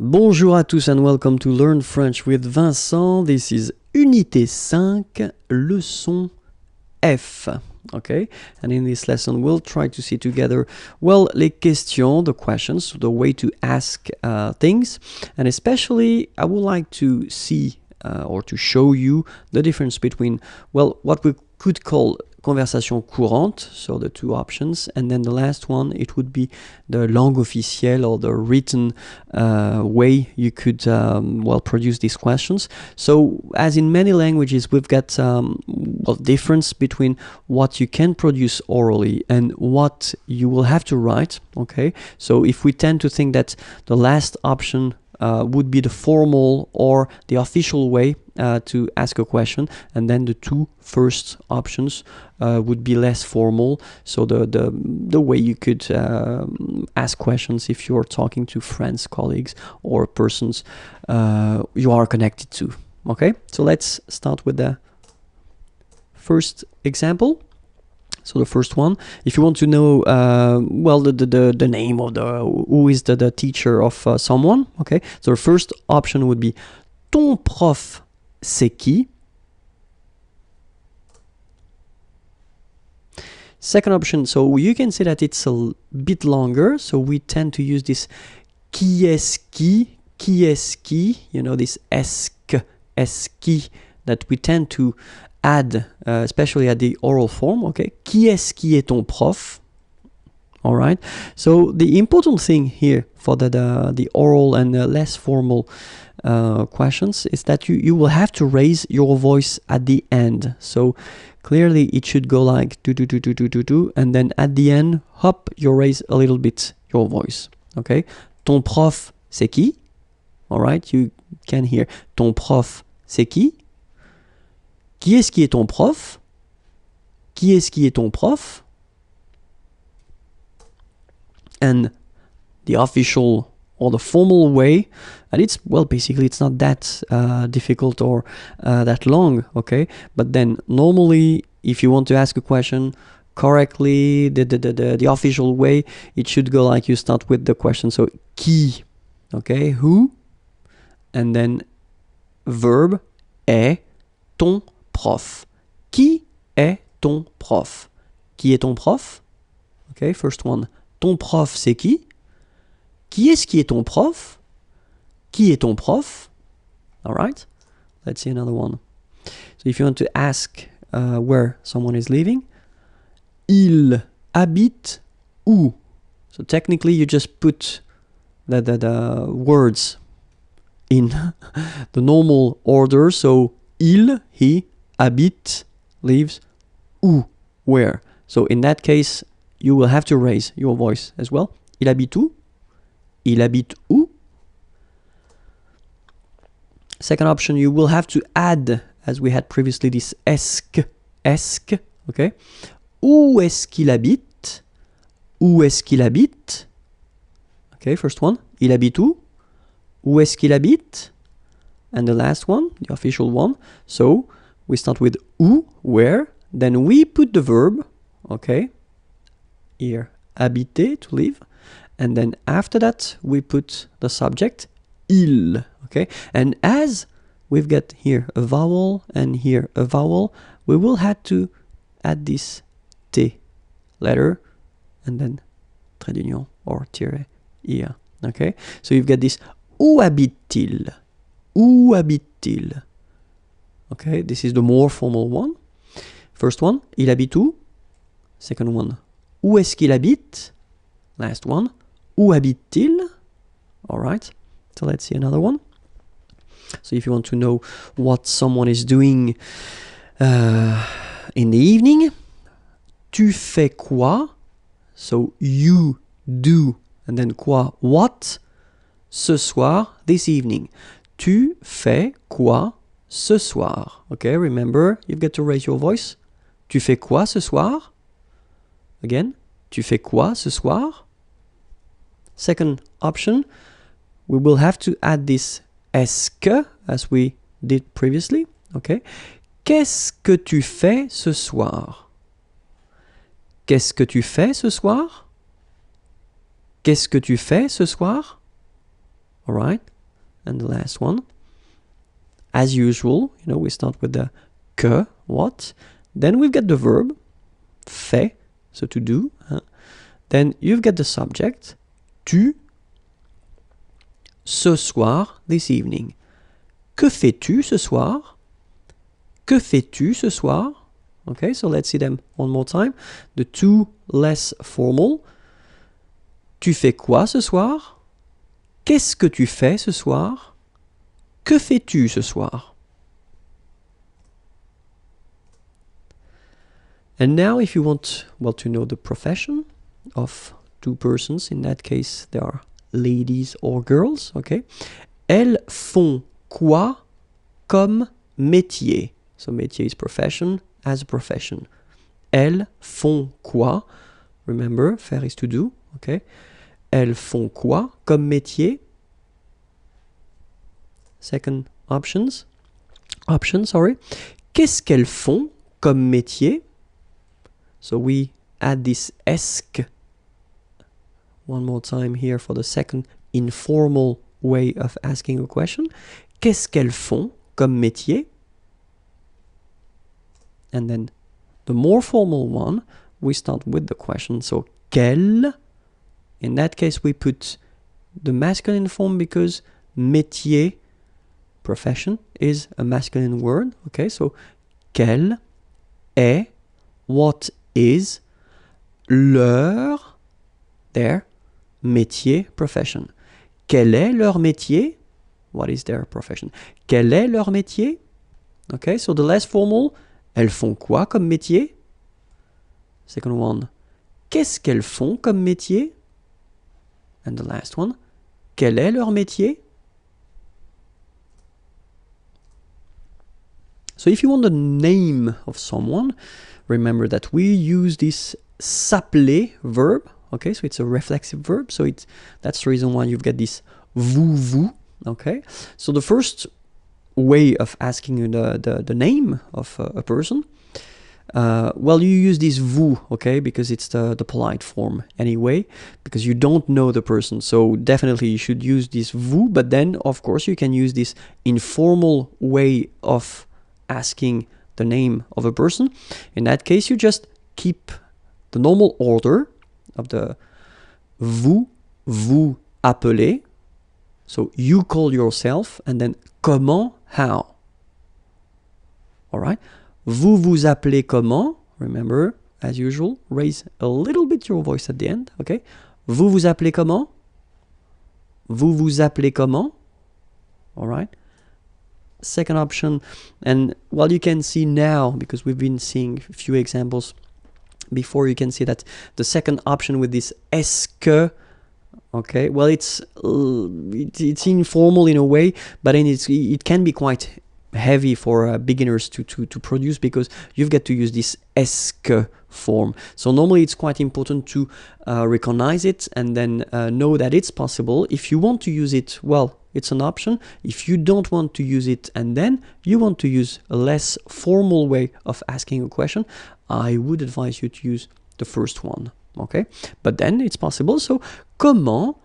Bonjour à tous and welcome to Learn French with Vincent. This is Unité 5, leçon F. Okay, and in this lesson we'll try to see together, well, les questions, the questions, the way to ask things, and especially I would like to see or to show you the difference between, well, what we could call conversation courante, so the two options, and then the last one, it would be the langue officielle or the written way you could, well, produce these questions. So as in many languages, we've got well, difference between what you can produce orally and what you will have to write, okay? So if we tend to think that the last option would be the formal or the official way to ask a question, and then the two first options would be less formal, so the way you could ask questions if you're talking to friends, colleagues, or persons you are connected to. Okay, so let's start with the first example. So the first one, if you want to know, well, the name of who is the teacher of someone, okay? So the first option would be ton prof, c'est qui? Second option, so you can say that it's a bit longer, so we tend to use this qui est-ce qui, you know, this est-ce qui that we tend to add, especially at the oral form, okay? Qui est-ce qui est ton prof? All right. So the important thing here for the oral and the less formal questions is that you will have to raise your voice at the end. So clearly it should go like do, and then at the end, hop, you raise a little bit your voice. Okay. Ton prof, c'est qui? All right. You can hear ton prof, c'est qui? Qui est-ce qui est ton prof? Qui est-ce qui est ton prof? And the official or the formal way, and it's, well, basically it's not that difficult or that long, okay? But then normally, if you want to ask a question correctly, the official way, it should go like you start with the question. So qui, okay? Who? And then verb est ton prof. Qui est ton prof? Qui est ton prof? Okay, first one. Ton prof, c'est qui? Qui est-ce qui est ton prof? Qui est ton prof? All right. Let's see another one. So if you want to ask where someone is living, il habite où? So technically you just put the words in the normal order. So il, he, habite, lives, où, where. So in that case, you will have to raise your voice as well. Il habite où? Il habite où? Second option, you will have to add, as we had previously, this est-ce, okay? Où est-ce qu'il habite? Où est-ce qu'il habite? Okay, first one. Il habite où? Où est-ce qu'il habite? And the last one, the official one. So we start with où, where, then we put the verb, okay? Here, habiter, to live. And then after that, we put the subject, il, okay? And as we've got here a vowel and here a vowel, we will have to add this T letter and then trait d'union or tiret, ir, okay? So you've got this, où habite-t-il? Où habite-t-il? Okay, this is the more formal one. First one, il habite où? Second one, où est-ce qu'il habite? Last one, où habite-t-il? All right, so let's see another one. So if you want to know what someone is doing in the evening, tu fais quoi? So you do, and then quoi? What? Ce soir, this evening. Tu fais quoi ce soir? Okay, remember, you've got to raise your voice. Tu fais quoi ce soir? Again, tu fais quoi ce soir? Second option, we will have to add this est-ce que, as we did previously. Okay, qu'est-ce que tu fais ce soir? Qu'est-ce que tu fais ce soir? Qu'est-ce que tu fais ce soir? All right. And the last one, as usual, we start with the que, what. Then we've got the verb, fait, so to do. Then you've got the subject, tu, ce soir, this evening. Que fais-tu ce soir? Que fais-tu ce soir? Okay, so let's see them one more time. The two less formal. Tu fais quoi ce soir? Qu'est-ce que tu fais ce soir? Que fais-tu ce soir? And now if you want, to know the profession of two persons, in that case they are ladies or girls, okay? Elles font quoi comme métier? So métier is profession, as a profession. Elles font quoi? Remember, faire is to do, okay? Elles font quoi comme métier? Second option, sorry. Qu'est-ce qu'elles font comme métier? So we add this esque one more time here for the second informal way of asking a question. Qu'est-ce qu'elles font comme métier? And then the more formal one, we start with the question. So quelle? In that case, we put the masculine form because métier, profession, is a masculine word. Okay, so quelle est, what is, their métier, profession. Quel est leur métier? What is their profession? Quel est leur métier? Okay, so the less formal, elles font quoi comme métier? Second one, qu'est-ce qu'elles font comme métier? And the last one, quel est leur métier? So if you want the name of someone, remember that we use this s'appeler verb. Okay, so it's a reflexive verb. So that's the reason why you've got this vous. Okay, so the first way of asking the name of a person, you use this vous, okay, because it's the polite form anyway, because you don't know the person. So definitely you should use this vous, but then of course you can use this informal way of asking the name of a person. In that case, you just keep the normal order of the vous appelez. So you call yourself, and then comment, how. All right. Vous vous appelez comment? Remember, as usual, raise a little bit your voice at the end. Okay. Vous vous appelez comment? Vous vous appelez comment? All right. Second option, and you can see now, because we've been seeing a few examples before, you can see that the second option with this est-ce que, okay, it's informal in a way, but then it can be quite heavy for beginners to produce, because you've got to use this est-ce que form. So normally it's quite important to recognize it and then know that it's possible. If you want to use it, it's an option. If you don't want to use it and then you want to use a less formal way of asking a question, I would advise you to use the first one. Okay, but then it's possible. So, comment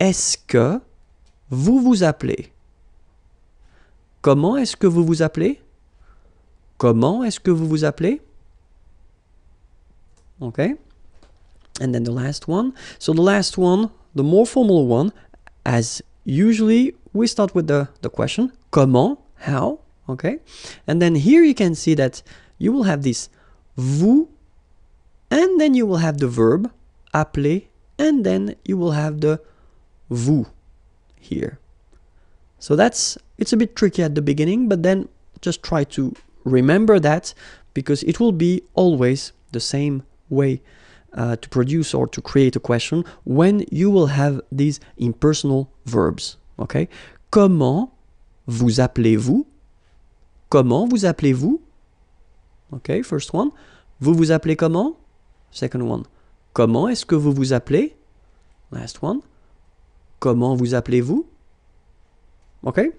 est-ce que vous vous appelez? Comment est-ce que vous vous appelez? Comment est-ce que vous vous appelez? Okay, and then the last one. So the last one, the more formal one, as usually we start with the question, comment, how, okay? And then here you can see that you will have this vous, and then you will have the verb, appeler, and then you will have the vous here. So it's a bit tricky at the beginning, but then just try to remember that, because it will be always the same way to produce or to create a question when you will have these impersonal verbs. Okay? Comment vous appelez-vous? Comment vous appelez-vous? Okay, first one. Vous vous appelez comment? Second one. Comment est-ce que vous vous appelez? Last one. Comment vous appelez-vous? Okay?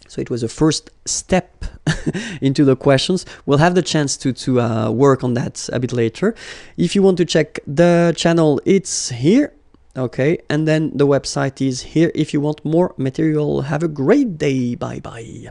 So it was a first step into the questions. We'll have the chance to work on that a bit later. If you want to check the channel, it's here. Okay, and then the website is here if you want more material. Have a great day. Bye bye.